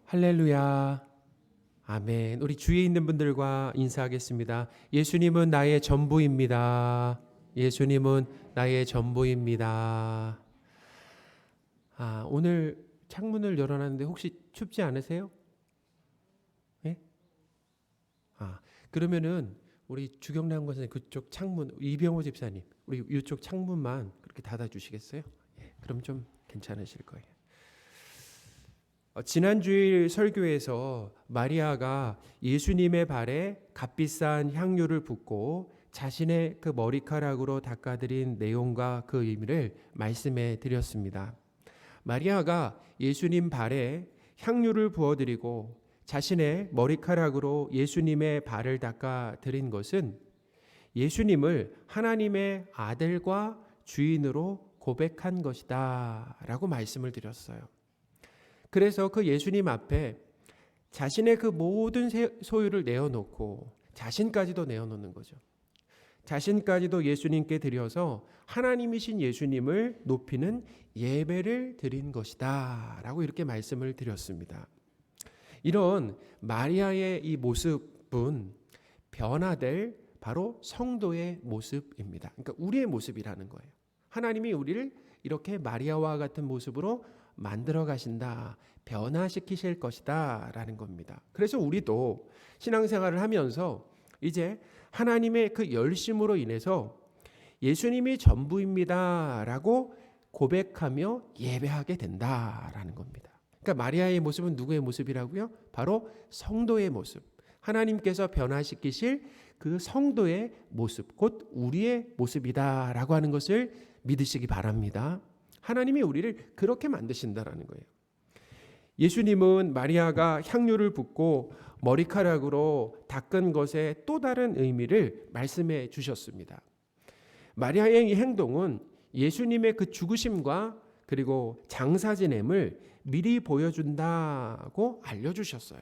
할렐루야. 아멘. 우리 주위에 있는 분들과 인사하겠습니다. 예수님은 나의 전부입니다. 예수님은 나의 전부입니다. 오늘 창문을 열어놨는데 혹시 춥지 않으세요? 예? 그러면은 우리 주경남 권사님 그쪽 창문, 이병호 집사님, 우리 이쪽 창문만 그렇게 닫아주시겠어요? 예, 그럼 좀 괜찮으실 거예요. 지난 주일 설교에서 마리아가 예수님의 발에 값비싼 향유를 붓고 자신의 그 머리카락으로 닦아드린 내용과 그 의미를 말씀해 드렸습니다. 마리아가 예수님 발에 향유를 부어드리고 자신의 머리카락으로 예수님의 발을 닦아드린 것은 예수님을 하나님의 아들과 주인으로 고백한 것이다 라고 말씀을 드렸어요. 그래서 그 예수님 앞에 자신의 그 모든 소유를 내어놓고 자신까지도 내어놓는 거죠. 자신까지도 예수님께 드려서 하나님이신 예수님을 높이는 예배를 드린 것이다 라고 이렇게 말씀을 드렸습니다. 이런 마리아의 이 모습은 변화될 바로 성도의 모습입니다. 그러니까 우리의 모습이라는 거예요. 하나님이 우리를 이렇게 마리아와 같은 모습으로 만들어 가신다, 변화시키실 것이다 라는 겁니다. 그래서 우리도 신앙생활을 하면서 이제 하나님의 그 열심으로 인해서 예수님이 전부입니다 라고 고백하며 예배하게 된다라는 겁니다. 그러니까 마리아의 모습은 누구의 모습이라고요? 바로 성도의 모습, 하나님께서 변화시키실 그 성도의 모습, 곧 우리의 모습이다라고 하는 것을 믿으시기 바랍니다. 하나님이 우리를 그렇게 만드신다라는 거예요. 예수님은 마리아가 향유를 붓고 머리카락으로 닦은 것의 또 다른 의미를 말씀해 주셨습니다. 마리아의 이 행동은 예수님의 그 죽으심과 그리고 장사 지냄을 미리 보여준다고 알려주셨어요.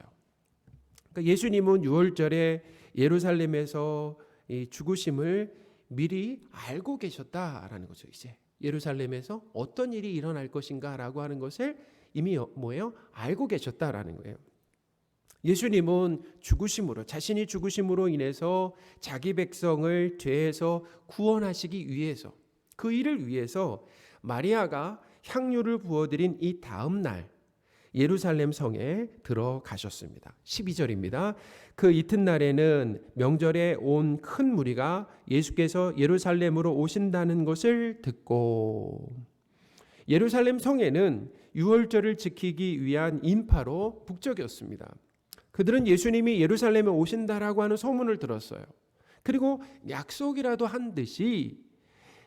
그러니까 예수님은 유월절에 예루살렘에서 이 죽으심을 미리 알고 계셨다라는 거죠. 이제 예루살렘에서 어떤 일이 일어날 것인가라고 하는 것을 이미 뭐예요? 알고 계셨다라는 거예요. 예수님은 죽으심으로, 자신이 죽으심으로 인해서 자기 백성을 죄에서 구원하시기 위해서, 그 일을 위해서 마리아가 향유를 부어드린 이 다음 날 예루살렘 성에 들어가셨습니다. 12절입니다. 그 이튿날에는 명절에 온 큰 무리가 예수께서 예루살렘으로 오신다는 것을 듣고, 예루살렘 성에는 유월절을 지키기 위한 인파로 북적였습니다. 그들은 예수님이 예루살렘에 오신다라고 하는 소문을 들었어요. 그리고 약속이라도 한 듯이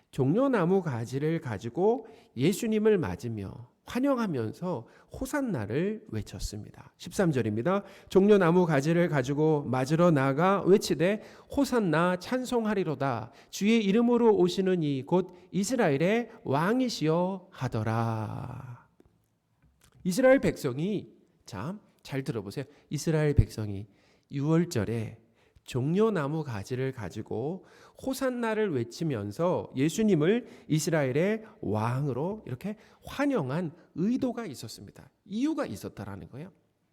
종려나무 가지를 가지고 예수님을 맞으며 환영하면서 호산나를 외쳤습니다. 13절입니다. 종려나무 가지를 가지고 맞으러 나가 외치되 호산나 찬송하리로다. 주의 이름으로 오시는 이 곧 이스라엘의 왕이시여 하더라. 이스라엘 백성이, 잘 들어보세요. 이스라엘 백성이 유월절에 종려나무 가지를 가지고 호산나를 외치면서 예수님을 이스라엘의 왕으로 이렇게 환영한 의도가 있었습니다. 이유가 있었다라는 거예요.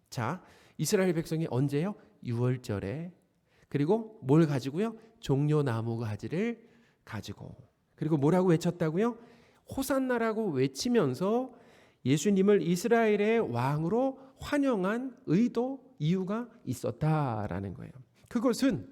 자, 이스라엘 백성이 언제요? 유월절에. 그리고 뭘 가지고요? 종려나무 가지를 가지고. 그리고 뭐라고 외쳤다고요? 호산나라고 외치면서 예수님을 이스라엘의 왕으로 환영한 의도, 이유가 있었다라는 거예요. 그것은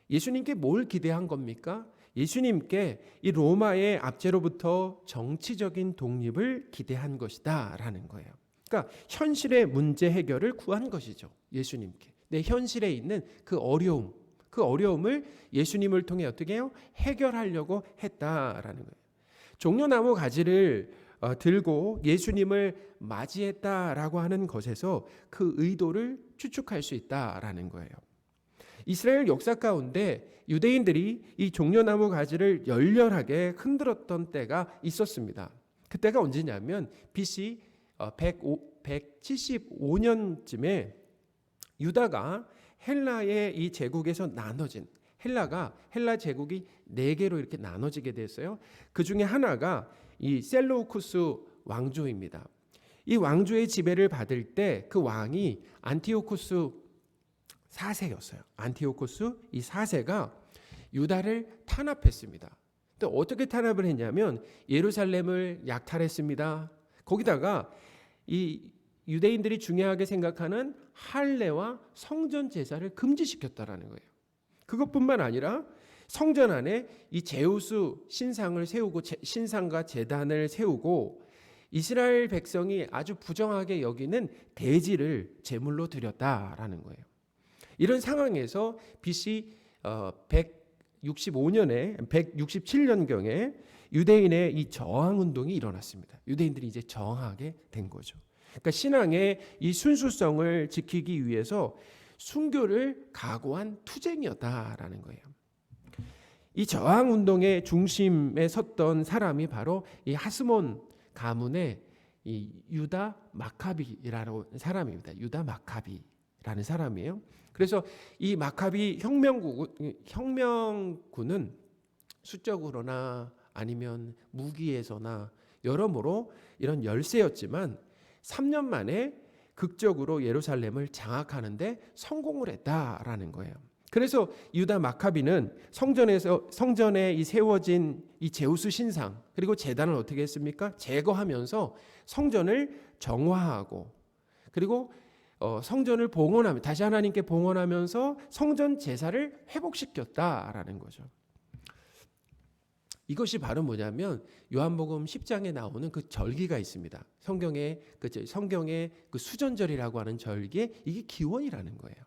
예수님께 뭘 기대한 겁니까? 예수님께 이 로마의 압제로부터 정치적인 독립을 기대한 것이다 라는 거예요. 그러니까 현실의 문제 해결을 구한 것이죠. 예수님께. 내 현실에 있는 그 어려움, 그 어려움을 예수님을 통해 어떻게 해요? 해결하려고 했다라는 거예요. 종려나무 가지를 들고 예수님을 맞이했다라고 하는 것에서 그 의도를 추측할 수 있다라는 거예요. 이스라엘 역사 가운데 유대인들이 이 종려나무 가지를 열렬하게 흔들었던 때가 있었습니다. 그때가 언제냐면 BC 175년쯤에 유다가 헬라의 이 제국에서 나눠진, 헬라 제국이 4개로 이렇게 나눠지게 됐어요. 그 중에 하나가 이 셀루쿠스 왕조입니다. 이 왕조의 지배를 받을 때 그 왕이 안티오코스 4세였어요. 안티오코스 이 4세가 유다를 탄압했습니다. 또 어떻게 탄압을 했냐면 예루살렘을 약탈했습니다. 거기다가 이 유대인들이 중요하게 생각하는 할례와 성전 제사를 금지시켰다라는 거예요. 그것뿐만 아니라 성전 안에 이 제우스 신상을 세우고 신상과 제단을 세우고 이스라엘 백성이 아주 부정하게 여기는 돼지를 제물로 드렸다라는 거예요. 이런 상황에서 BC 165년에 167년경에 유대인의 이 저항 운동이 일어났습니다. 유대인들이 이제 저항하게 된 거죠. 그러니까 신앙의 이 순수성을 지키기 위해서 순교를 각오한 투쟁이었다라는 거예요. 이 저항 운동의 중심에 섰던 사람이 바로 이 하스몬 가문의 이 유다 마카비라는 사람입니다. 유다 마카비라는 사람이에요. 그래서 이 마카비 혁명군은 수적으로나 아니면 무기에서나 여러모로 이런 열세였지만 3년 만에 극적으로 예루살렘을 장악하는데 성공을 했다라는 거예요. 그래서 유다 마카비는 성전에 이 세워진 이 제우스 신상 그리고 제단을 어떻게 했습니까? 제거하면서 성전을 정화하고 그리고 성전을 봉헌하며 다시 하나님께 봉헌하면서 성전 제사를 회복시켰다라는 거죠. 이것이 바로 뭐냐면 요한복음 10장에 나오는 그 절기가 있습니다. 성경의 그 수전절이라고 하는 절기에 이게 기원이라는 거예요.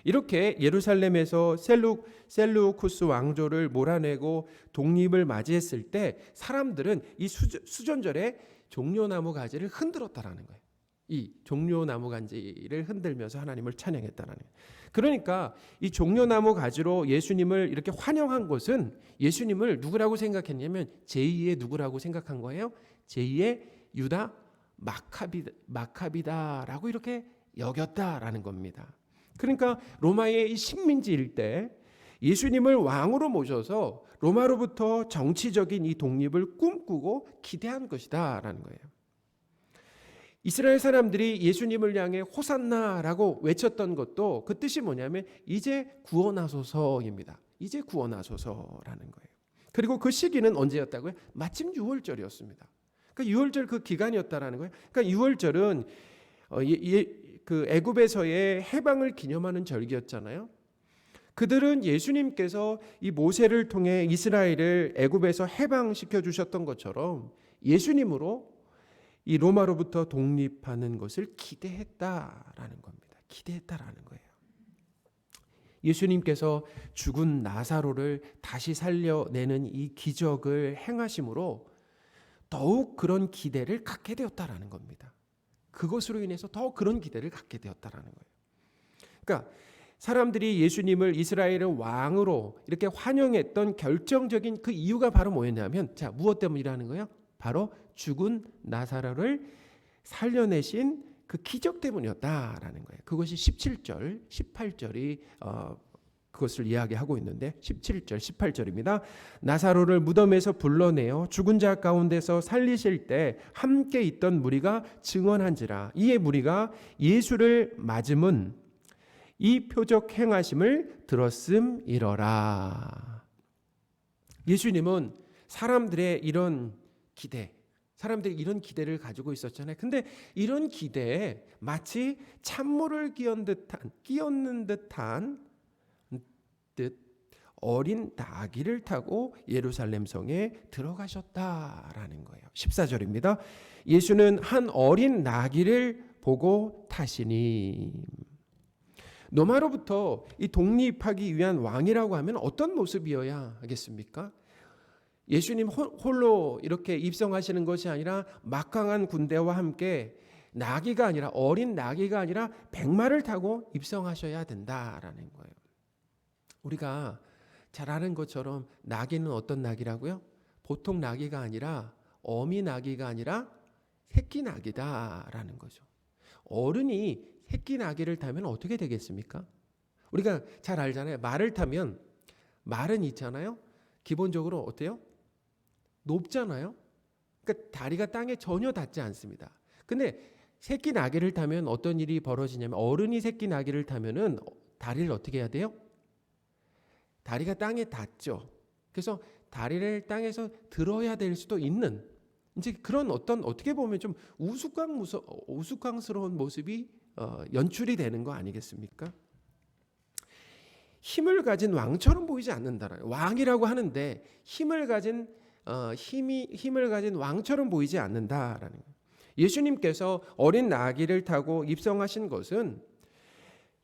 이렇게 예루살렘에서 셀루쿠스 왕조를 몰아내고 독립을 맞이했을 때 사람들은 이 수전절에 종려나무 가지를 흔들었다라는 거예요. 이 종려나무 가지를 흔들면서 하나님을 찬양했다라는 거예요. 그러니까 이 종려나무 가지로 예수님을 이렇게 환영한 것은 예수님을 누구라고 생각했냐면 제2의 누구라고 생각한 거예요. 제2의 유다 마카비다라고 이렇게 여겼다라는 겁니다. 그러니까 로마의 이 식민지일 때 예수님을 왕으로 모셔서 로마로부터 정치적인 이 독립을 꿈꾸고 기대한 것이다라는 거예요. 이스라엘 사람들이 예수님을 향해 호산나라고 외쳤던 것도 그 뜻이 뭐냐면 이제 구원하소서입니다. 이제 구원하소서라는 거예요. 그리고 그 시기는 언제였다고요? 마침 6월절이었습니다. 그러니까 6월절 그 기간이었다라는 거예요. 그러니까 6월절은 그 애굽에서의 해방을 기념하는 절기였잖아요. 그들은 예수님께서 이 모세를 통해 이스라엘을 애굽에서 해방시켜 주셨던 것처럼 예수님으로 이 로마로부터 독립하는 것을 기대했다라는 겁니다. 기대했다라는 거예요. 예수님께서 죽은 나사로를 다시 살려내는 이 기적을 행하심으로 더욱 그런 기대를 갖게 되었다라는 겁니다. 그것으로 인해서 더 그런 기대를 갖게 되었다라는 거예요. 그러니까 사람들이 예수님을 이스라엘의 왕으로 이렇게 환영했던 결정적인 그 이유가 바로 뭐였냐면 자, 무엇 때문이라는 거예요? 바로 죽은 나사로를 살려내신 그 기적 때문이었다라는 거예요. 그것이 17절, 18절이 그것을 이야기하고 있는데 17절, 18절입니다. 나사로를 무덤에서 불러내어 죽은 자 가운데서 살리실 때 함께 있던 무리가 증언한지라 이에 무리가 예수를 맞음은 이 표적 행하심을 들었음이러라. 예수님은 사람들의 이런 기대, 사람들이 이런 기대를 가지고 있었잖아요. 근데 이런 기대에 마치 찬물을 끼얹는 듯한 어린 나귀를 타고 예루살렘 성에 들어가셨다라는 거예요. 14절입니다. 예수는 한 어린 나귀를 보고 타시니. 로마로부터 이 독립하기 위한 왕이라고 하면 어떤 모습이어야 하겠습니까? 예수님 홀로 이렇게 입성하시는 것이 아니라 막강한 군대와 함께 나귀가 아니라 어린 나귀가 아니라 백마를 타고 입성하셔야 된다라는 거예요. 우리가 잘 아는 것처럼 나귀는 어떤 나귀라고요? 보통 나귀가 아니라 어미 나귀가 아니라 새끼 나귀다라는 거죠. 어른이 새끼 나귀를 타면 어떻게 되겠습니까? 우리가 잘 알잖아요. 말을 타면 말은 있잖아요. 기본적으로 어때요? 높잖아요. 그러니까 다리가 땅에 전혀 닿지 않습니다. 근데 새끼 나귀를 타면 어떤 일이 벌어지냐면 어른이 새끼 나귀를 타면은 다리를 어떻게 해야 돼요? 다리가 땅에 닿죠. 그래서 다리를 땅에서 들어야 될 수도 있는 이제 그런 어떤 어떻게 보면 좀 우스꽝스러운 모습이 연출이 되는 거 아니겠습니까? 힘을 가진 왕처럼 보이지 않는다라는 왕이라고 하는데 힘을 가진 왕처럼 보이지 않는다라는 거예요. 예수님께서 어린 나귀를 타고 입성하신 것은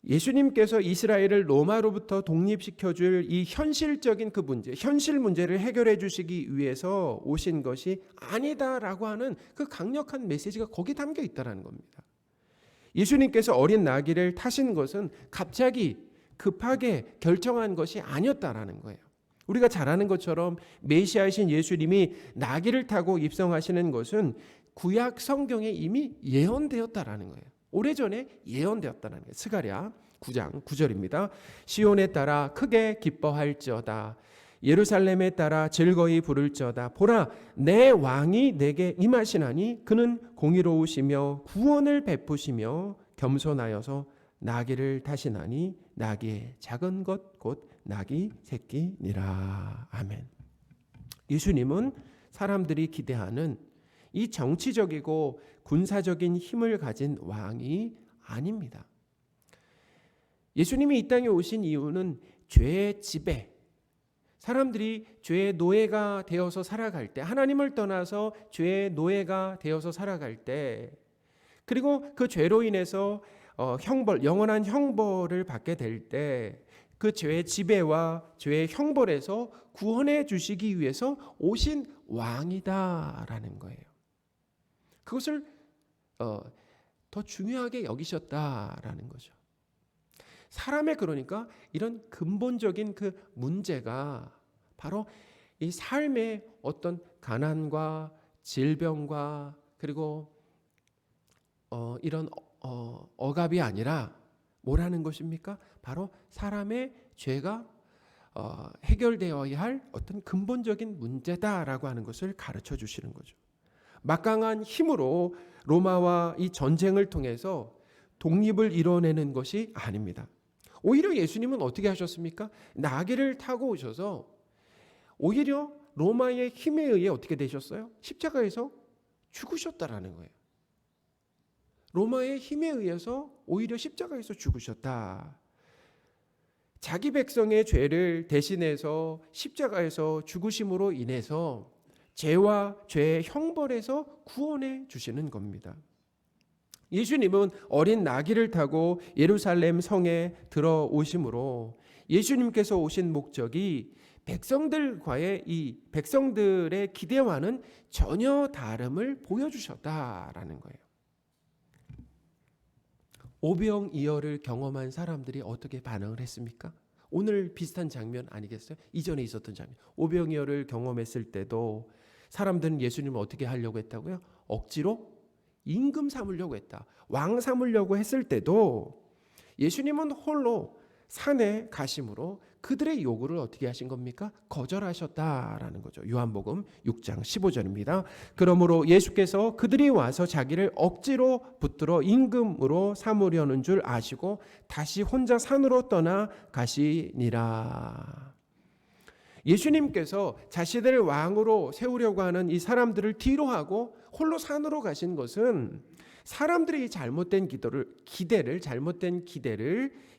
예수님께서 이스라엘을 로마로부터 독립시켜줄 이 현실적인 그 문제, 현실 문제를 해결해 주시기 위해서 오신 것이 아니다라고 하는 그 강력한 메시지가 거기 담겨 있다는 겁니다. 예수님께서 어린 나귀를 타신 것은 갑자기 급하게 결정한 것이 아니었다라는 거예요. 우리가 잘 아는 것처럼 메시아이신 예수님이 나귀를 타고 입성하시는 것은 구약 성경에 이미 예언되었다라는 거예요. 오래전에 예언되었다는 거예요. 스가랴 9장 9절입니다. 시온에 따라 크게 기뻐할지어다. 예루살렘에 따라 즐거이 부를지어다. 보라, 내 왕이 내게 임하시나니 그는 공의로우시며 구원을 베푸시며 겸손하여서 나귀를 타시나니 나귀의 작은 것 곧 나귀 새끼니라. 아멘. 예수님은 사람들이 기대하는 이 정치적이고 군사적인 힘을 가진 왕이 아닙니다. 예수님이 이 땅에 오신 이유는 죄의 지배, 사람들이 죄의 노예가 되어서 살아갈 때, 하나님을 떠나서 죄의 노예가 되어서 살아갈 때, 그리고 그 죄로 인해서 영원한 형벌을 받게 될 때 그 죄의 지배와 죄의 형벌에서 구원해 주시기 위해서 오신 왕이다라는 거예요. 그것을 더 중요하게 여기셨다라는 거죠. 사람의 그러니까 이런 근본적인 그 문제가 바로 이 삶의 어떤 가난과 질병과 그리고 이런 억압이 아니라 뭐라는 것입니까? 바로 사람의 죄가 해결되어야 할 어떤 근본적인 문제다라고 하는 것을 가르쳐 주시는 거죠. 막강한 힘으로 로마와 이 전쟁을 통해서 독립을 이뤄내는 것이 아닙니다. 오히려 예수님은 어떻게 하셨습니까? 나귀를 타고 오셔서 오히려 로마의 힘에 의해 어떻게 되셨어요? 십자가에서 죽으셨다라는 거예요. 로마의 힘에 의해서 오히려 십자가에서 죽으셨다. 자기 백성의 죄를 대신해서 십자가에서 죽으심으로 인해서 죄와 죄의 형벌에서 구원해 주시는 겁니다. 예수님은 어린 나귀를 타고 예루살렘 성에 들어오심으로 예수님께서 오신 목적이 백성들의 기대와는 전혀 다름을 보여주셨다라는 거예요. 오병이어를 경험한 사람들이 어떻게 반응을 했습니까? 오늘 비슷한 장면 아니겠어요? 이전에 있었던 장면. 오병이어를 경험했을 때도 사람들은 예수님을 어떻게 하려고 했다고요? 억지로 임금 삼으려고 했다. 왕 삼으려고 했을 때도 예수님은 홀로 산에 가심으로 그들의 요구를 어떻게 하신 겁니까? 거절하셨다라는 거죠. 요한복음 6장 15절입니다. 그러므로 예수께서 그들이 와서 자기를 억지로 붙들어 임금으로 삼으려는 줄 아시고 다시 혼자 산으로 떠나 가시니라. 예수님께서 자신을 왕으로 세우려고 하는 이 사람들을 뒤로 하고 홀로 산으로 가신 것은 사람들이 잘못된 기대를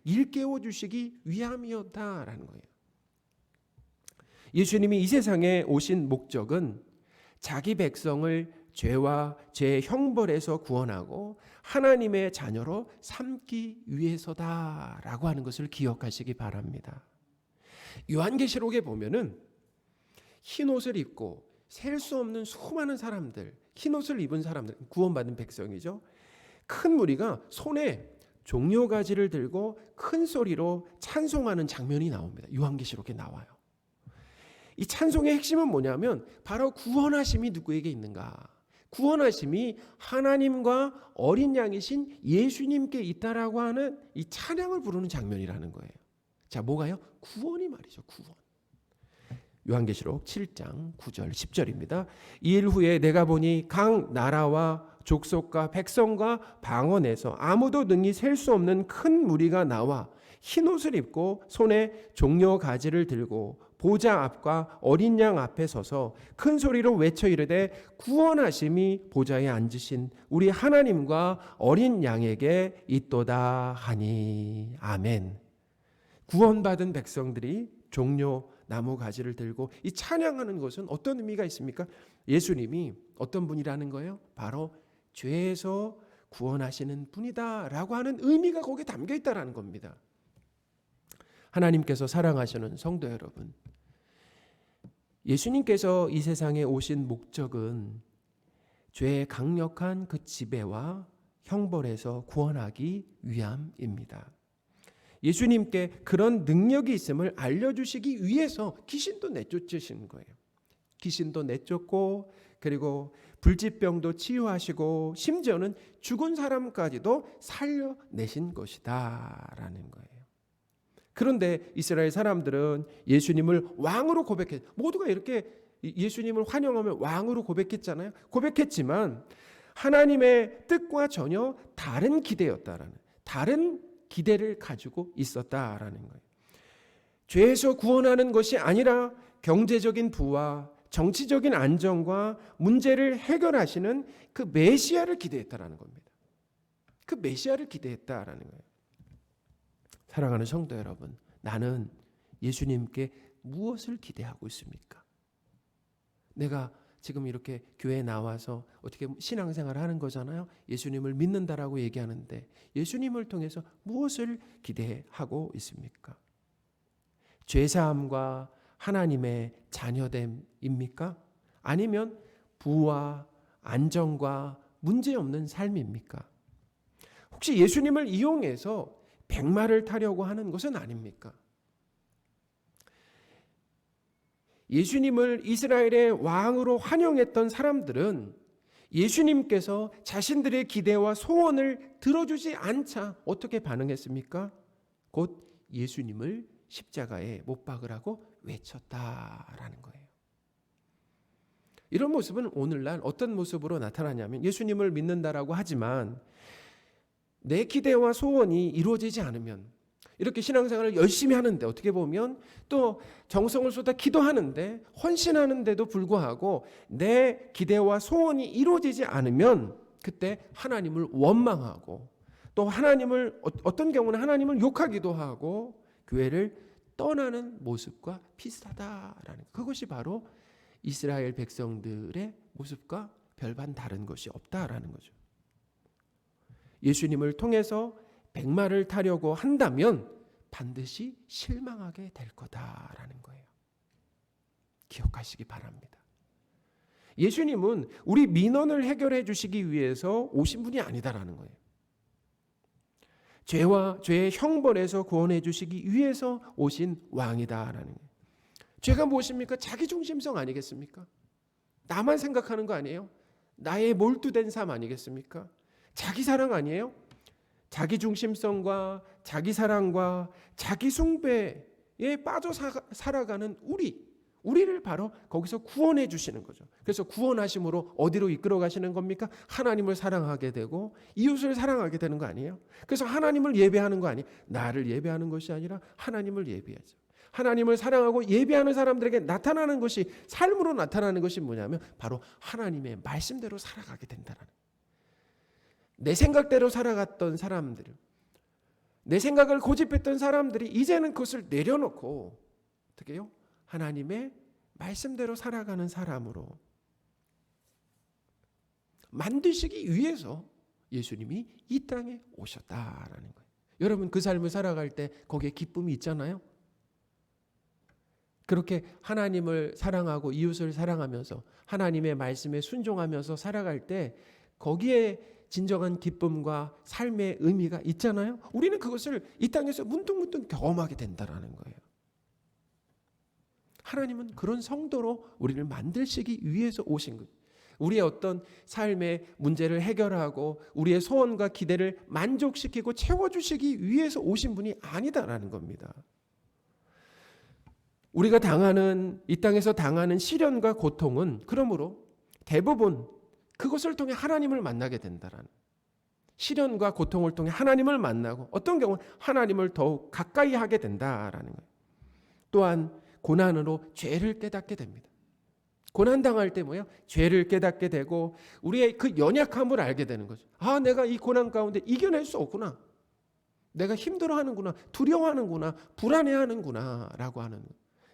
일깨워 주시기 위함이었다라는 거예요. 예수님이 이 세상에 오신 목적은 자기 백성을 죄와 죄의 형벌에서 구원하고 하나님의 자녀로 삼기 위해서다라고 하는 것을 기억하시기 바랍니다. 요한계시록에 보면은 흰 옷을 입고 셀 수 없는 수많은 사람들, 흰 옷을 입은 사람들, 구원받은 백성이죠. 큰 무리가 손에 종려가지를 들고 큰 소리로 찬송하는 장면이 나옵니다. 요한계시록에 나와요. 이 찬송의 핵심은 뭐냐면 바로 구원하심이 누구에게 있는가? 구원하심이 하나님과 어린 양이신 예수님께 있다라고 하는 이 찬양을 부르는 장면이라는 거예요. 자, 뭐가요? 구원이 말이죠. 구원. 요한계시록 7장 9절 10절입니다. 이 일 후에 내가 보니 각 나라와 족속과 백성과 방언에서 아무도 능히 셀 수 없는 큰 무리가 나와 흰옷을 입고 손에 종려 가지를 들고 보좌 앞과 어린 양 앞에 서서 큰 소리로 외쳐 이르되 구원하심이 보좌에 앉으신 우리 하나님과 어린 양에게 있도다 하니. 아멘. 구원받은 백성들이 종려 나무 가지를 들고 이 찬양하는 것은 어떤 의미가 있습니까? 예수님이 어떤 분이라는 거예요? 바로 죄에서 구원하시는 분이다라고 하는 의미가 거기에 담겨 있다라는 겁니다. 하나님께서 사랑하시는 성도 여러분, 예수님께서 이 세상에 오신 목적은 죄의 강력한 그 지배와 형벌에서 구원하기 위함입니다. 예수님께 그런 능력이 있음을 알려주시기 위해서 귀신도 내쫓으시는 거예요. 귀신도 내쫓고 그리고 불치병도 치유하시고 심지어는 죽은 사람까지도 살려내신 것이다라는 거예요. 그런데 이스라엘 사람들은 예수님을 왕으로 고백해, 모두가 이렇게 예수님을 환영하며 왕으로 고백했잖아요. 고백했지만 하나님의 뜻과 전혀 다른 기대였다라는, 다른 기대를 가지고 있었다라는 거예요. 죄에서 구원하는 것이 아니라 경제적인 부와 정치적인 안정과 문제를 해결하시는 그 메시아를 기대했다라는 겁니다. 그 메시아를 기대했다라는 거예요. 사랑하는 성도 여러분, 나는 예수님께 무엇을 기대하고 있습니까? 내가 지금 이렇게 교회에 나와서 어떻게 신앙생활을 하는 거잖아요. 예수님을 믿는다라고 얘기하는데 예수님을 통해서 무엇을 기대하고 있습니까? 죄사함과 하나님의 자녀됨입니까? 아니면 부와 안정과 문제없는 삶입니까? 혹시 예수님을 이용해서 백마를 타려고 하는 것은 아닙니까? 예수님을 이스라엘의 왕으로 환영했던 사람들은 예수님께서 자신들의 기대와 소원을 들어주지 않자 어떻게 반응했습니까? 곧 예수님을 십자가에 못 박으라고 외쳤다라는 거예요. 이런 모습은 오늘날 어떤 모습으로 나타나냐면 예수님을 믿는다라고 하지만 내 기대와 소원이 이루어지지 않으면 이렇게 신앙생활을 열심히 하는데 어떻게 보면 또 정성을 쏟아 기도하는데 헌신하는데도 불구하고 내 기대와 소원이 이루어지지 않으면 그때 하나님을 원망하고 또 하나님을 어떤 경우는 하나님을 욕하기도 하고 교회를 떠나는 모습과 비슷하다라는 그것이 바로 이스라엘 백성들의 모습과 별반 다른 것이 없다라는 거죠. 예수님을 통해서 백마를 타려고 한다면 반드시 실망하게 될 거다라는 거예요. 기억하시기 바랍니다. 예수님은 우리 민원을 해결해 주시기 위해서 오신 분이 아니다라는 거예요. 죄와 죄의 형벌에서 구원해 주시기 위해서 오신 왕이다라는 거예요. 죄가 무엇입니까? 자기중심성 아니겠습니까? 나만 생각하는 거 아니에요? 나의 몰두된 삶 아니겠습니까? 자기 사랑 아니에요? 자기 중심성과 자기 사랑과 자기 숭배에 빠져 살아가는 우리를 바로 거기서 구원해 주시는 거죠. 그래서 구원하심으로 어디로 이끌어 가시는 겁니까? 하나님을 사랑하게 되고 이웃을 사랑하게 되는 거 아니에요? 그래서 하나님을 예배하는 거 아니에요? 나를 예배하는 것이 아니라 하나님을 예배하죠. 하나님을 사랑하고 예배하는 사람들에게 나타나는 것이 삶으로 나타나는 것이 뭐냐면 바로 하나님의 말씀대로 살아가게 된다는 거예요. 내 생각대로 살아갔던 사람들, 내 생각을 고집했던 사람들이 이제는 그것을 내려놓고 어떻게 해요? 하나님의 말씀대로 살아가는 사람으로 만드시기 위해서 예수님이 이 땅에 오셨다라는 거예요. 여러분 그 삶을 살아갈 때 거기에 기쁨이 있잖아요. 그렇게 하나님을 사랑하고 이웃을 사랑하면서 하나님의 말씀에 순종하면서 살아갈 때 거기에 진정한 기쁨과 삶의 의미가 있잖아요. 우리는 그것을 이 땅에서 문득문득 경험하게 된다는 거예요. 하나님은 그런 성도로 우리를 만드시기 위해서 오신 거예요. 우리의 어떤 삶의 문제를 해결하고 우리의 소원과 기대를 만족시키고 채워주시기 위해서 오신 분이 아니다라는 겁니다. 우리가 당하는 이 땅에서 당하는 시련과 고통은 그러므로 대부분 그것을 통해 하나님을 만나게 된다라는, 시련과 고통을 통해 하나님을 만나고 어떤 경우는 하나님을 더욱 가까이 하게 된다라는 거예요. 또한 고난으로 죄를 깨닫게 됩니다. 고난당할 때 뭐예요? 죄를 깨닫게 되고 우리의 그 연약함을 알게 되는 거죠. 아, 내가 이 고난 가운데 이겨낼 수 없구나. 내가 힘들어하는구나. 두려워하는구나. 불안해하는구나 라고 하는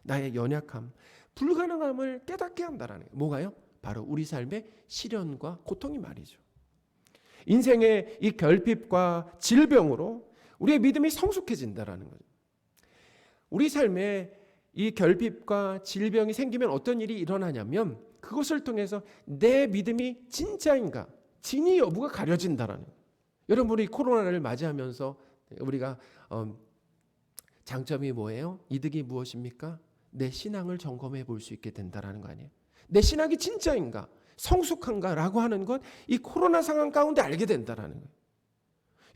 나의 연약함, 불가능함을 깨닫게 한다라는 거예요. 뭐가요? 바로 우리 삶의 시련과 고통이 말이죠. 인생의 이 결핍과 질병으로 우리의 믿음이 성숙해진다라는 거죠. 우리 삶에 이 결핍과 질병이 생기면 어떤 일이 일어나냐면 그것을 통해서 내 믿음이 진짜인가 진위 여부가 가려진다라는 거예요. 여러분이 코로나를 맞이하면서 우리가 장점이 뭐예요? 이득이 무엇입니까? 내 신앙을 점검해 볼 수 있게 된다라는 거 아니에요? 내 신앙이 진짜인가 성숙한가라고 하는 것, 이 코로나 상황 가운데 알게 된다라는 거예요.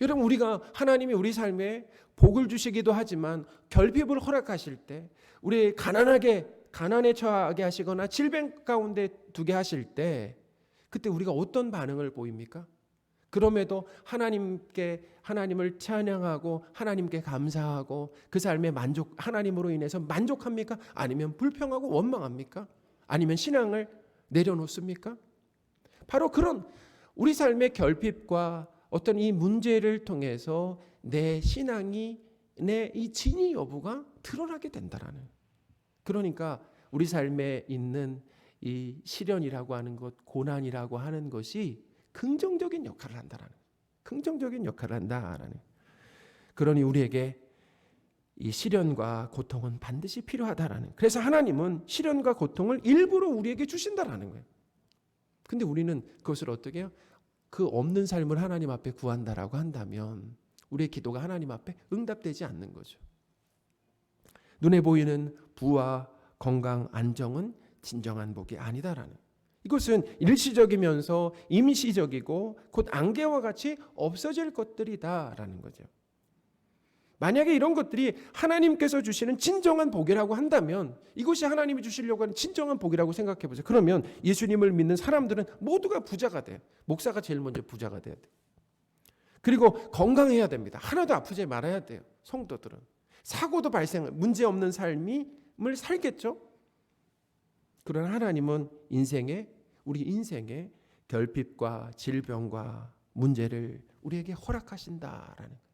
여러분, 우리가 하나님이 우리 삶에 복을 주시기도 하지만 결핍을 허락하실 때, 우리 가난에 처하게 하시거나 질병 가운데 두게 하실 때 그때 우리가 어떤 반응을 보입니까? 그럼에도 하나님을 찬양하고 하나님께 감사하고 그 삶에 하나님으로 인해서 만족합니까? 아니면 불평하고 원망합니까? 아니면 신앙을 내려놓습니까? 바로 그런 우리 삶의 결핍과 어떤 이 문제를 통해서 내 신앙이, 내 이 진위 여부가 드러나게 된다라는. 그러니까 우리 삶에 있는 이 시련이라고 하는 것, 고난이라고 하는 것이 긍정적인 역할을 한다라는, 긍정적인 역할을 한다라는. 그러니 우리에게 이 시련과 고통은 반드시 필요하다라는. 그래서 하나님은 시련과 고통을 일부러 우리에게 주신다라는 거예요. 근데 우리는 그것을 어떻게 해요? 그 없는 삶을 하나님 앞에 구한다라고 한다면 우리의 기도가 하나님 앞에 응답되지 않는 거죠. 눈에 보이는 부와 건강, 안정은 진정한 복이 아니다라는. 이것은 일시적이면서 임시적이고 곧 안개와 같이 없어질 것들이다라는 거죠. 만약에 이런 것들이 하나님께서 주시는 진정한 복이라고 한다면, 이것이 하나님이 주시려고 하는 진정한 복이라고 생각해 보세요. 그러면 예수님을 믿는 사람들은 모두가 부자가 돼요. 목사가 제일 먼저 부자가 돼야 돼요. 그리고 건강해야 됩니다. 하나도 아프지 말아야 돼요. 성도들은 사고도 문제 없는 삶을 살겠죠. 그러나 하나님은 우리 인생의 결핍과 질병과 문제를 우리에게 허락하신다라는.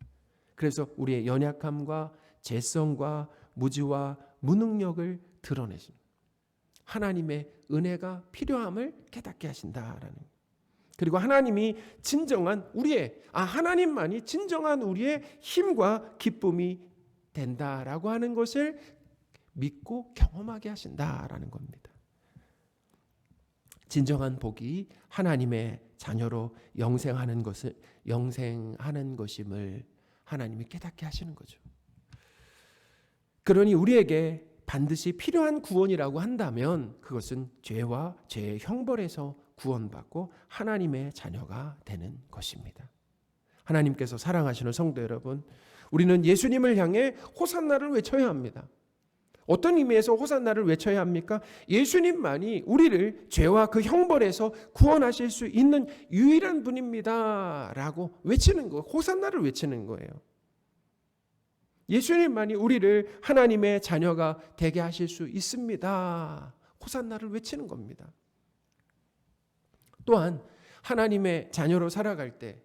그래서 우리의 연약함과 죄성과 무지와 무능력을 드러내십니다. 하나님의 은혜가 필요함을 깨닫게 하신다라는. 그리고 하나님이 하나님만이 진정한 우리의 힘과 기쁨이 된다라고 하는 것을 믿고 경험하게 하신다라는 겁니다. 진정한 복이 하나님의 자녀로 영생하는 것임을 하나님이 깨닫게 하시는 거죠. 그러니 우리에게 반드시 필요한 구원이라고 한다면 그것은 죄와 죄의 형벌에서 구원받고 하나님의 자녀가 되는 것입니다. 하나님께서 사랑하시는 성도 여러분, 우리는 예수님을 향해 호산나를 외쳐야 합니다. 어떤 의미에서 호산나를 외쳐야 합니까? 예수님만이 우리를 죄와 그 형벌에서 구원하실 수 있는 유일한 분입니다 라고 외치는 거, 호산나를 외치는 거예요. 예수님만이 우리를 하나님의 자녀가 되게 하실 수 있습니다. 호산나를 외치는 겁니다. 또한 하나님의 자녀로 살아갈 때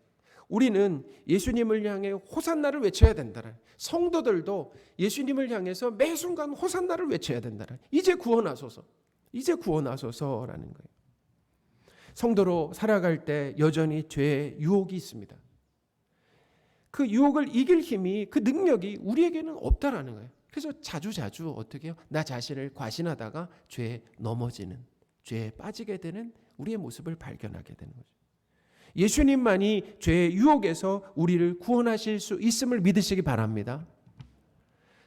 우리는 예수님을 향해 호산나를 외쳐야 된다는, 성도들도 예수님을 향해서 매 순간 호산나를 외쳐야 된다는, 이제 구원하소서, 이제 구원하소서라는 거예요. 성도로 살아갈 때 여전히 죄의 유혹이 있습니다. 그 유혹을 이길 힘이, 그 능력이 우리에게는 없다라는 거예요. 그래서 자주 어떻게 해요? 나 자신을 과신하다가 죄에 넘어지는, 죄에 빠지게 되는 우리의 모습을 발견하게 되는 거죠. 예수님만이 죄의 유혹에서 우리를 구원하실 수 있음을 믿으시기 바랍니다.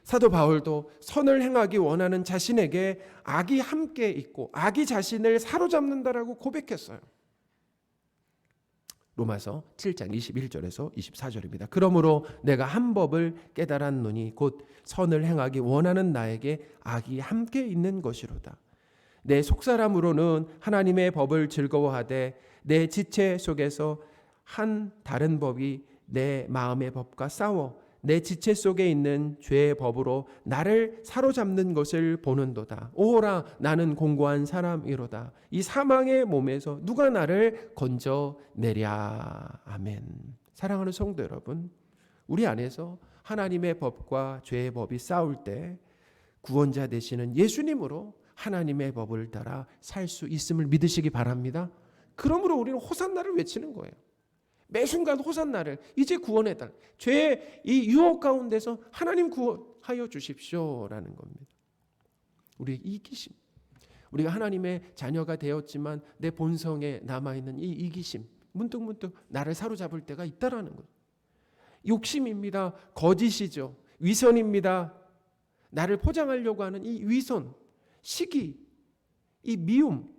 사도 바울도 선을 행하기 원하는 자신에게 악이 함께 있고 악이 자신을 사로잡는다라고 고백했어요. 로마서 7장 21절에서 24절입니다. 그러므로 내가 한 법을 깨달았노니 곧 선을 행하기 원하는 나에게 악이 함께 있는 것이로다. 내 속사람으로는 하나님의 법을 즐거워하되 내 지체 속에서 한 다른 법이 내 마음의 법과 싸워 내 지체 속에 있는 죄의 법으로 나를 사로잡는 것을 보는도다. 오호라, 나는 공고한 사람이로다. 이 사망의 몸에서 누가 나를 건져내랴. 아멘. 사랑하는 성도 여러분, 우리 안에서 하나님의 법과 죄의 법이 싸울 때 구원자 되시는 예수님으로 하나님의 법을 따라 살 수 있음을 믿으시기 바랍니다. 그러므로 우리는 호산나를 외치는 거예요. 매 순간 호산나를, 이제 구원해달, 죄의 이 유혹 가운데서 하나님 구원하여 주십시오라는 겁니다. 우리의 이기심, 우리가 하나님의 자녀가 되었지만 내 본성에 남아있는 이 이기심, 문득문득 나를 사로잡을 때가 있다라는 거예요. 욕심입니다. 거짓이죠. 위선입니다. 나를 포장하려고 하는 이 위선, 시기, 이 미움,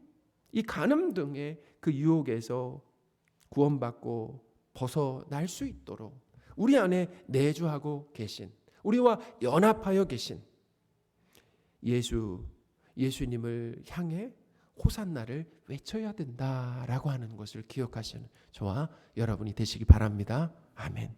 이 간음 등의 그 유혹에서 구원받고 벗어날 수 있도록 우리 안에 내주하고 계신, 우리와 연합하여 계신 예수님을 향해 호산나를 외쳐야 된다라고 하는 것을 기억하시는 저와 여러분이 되시기 바랍니다. 아멘.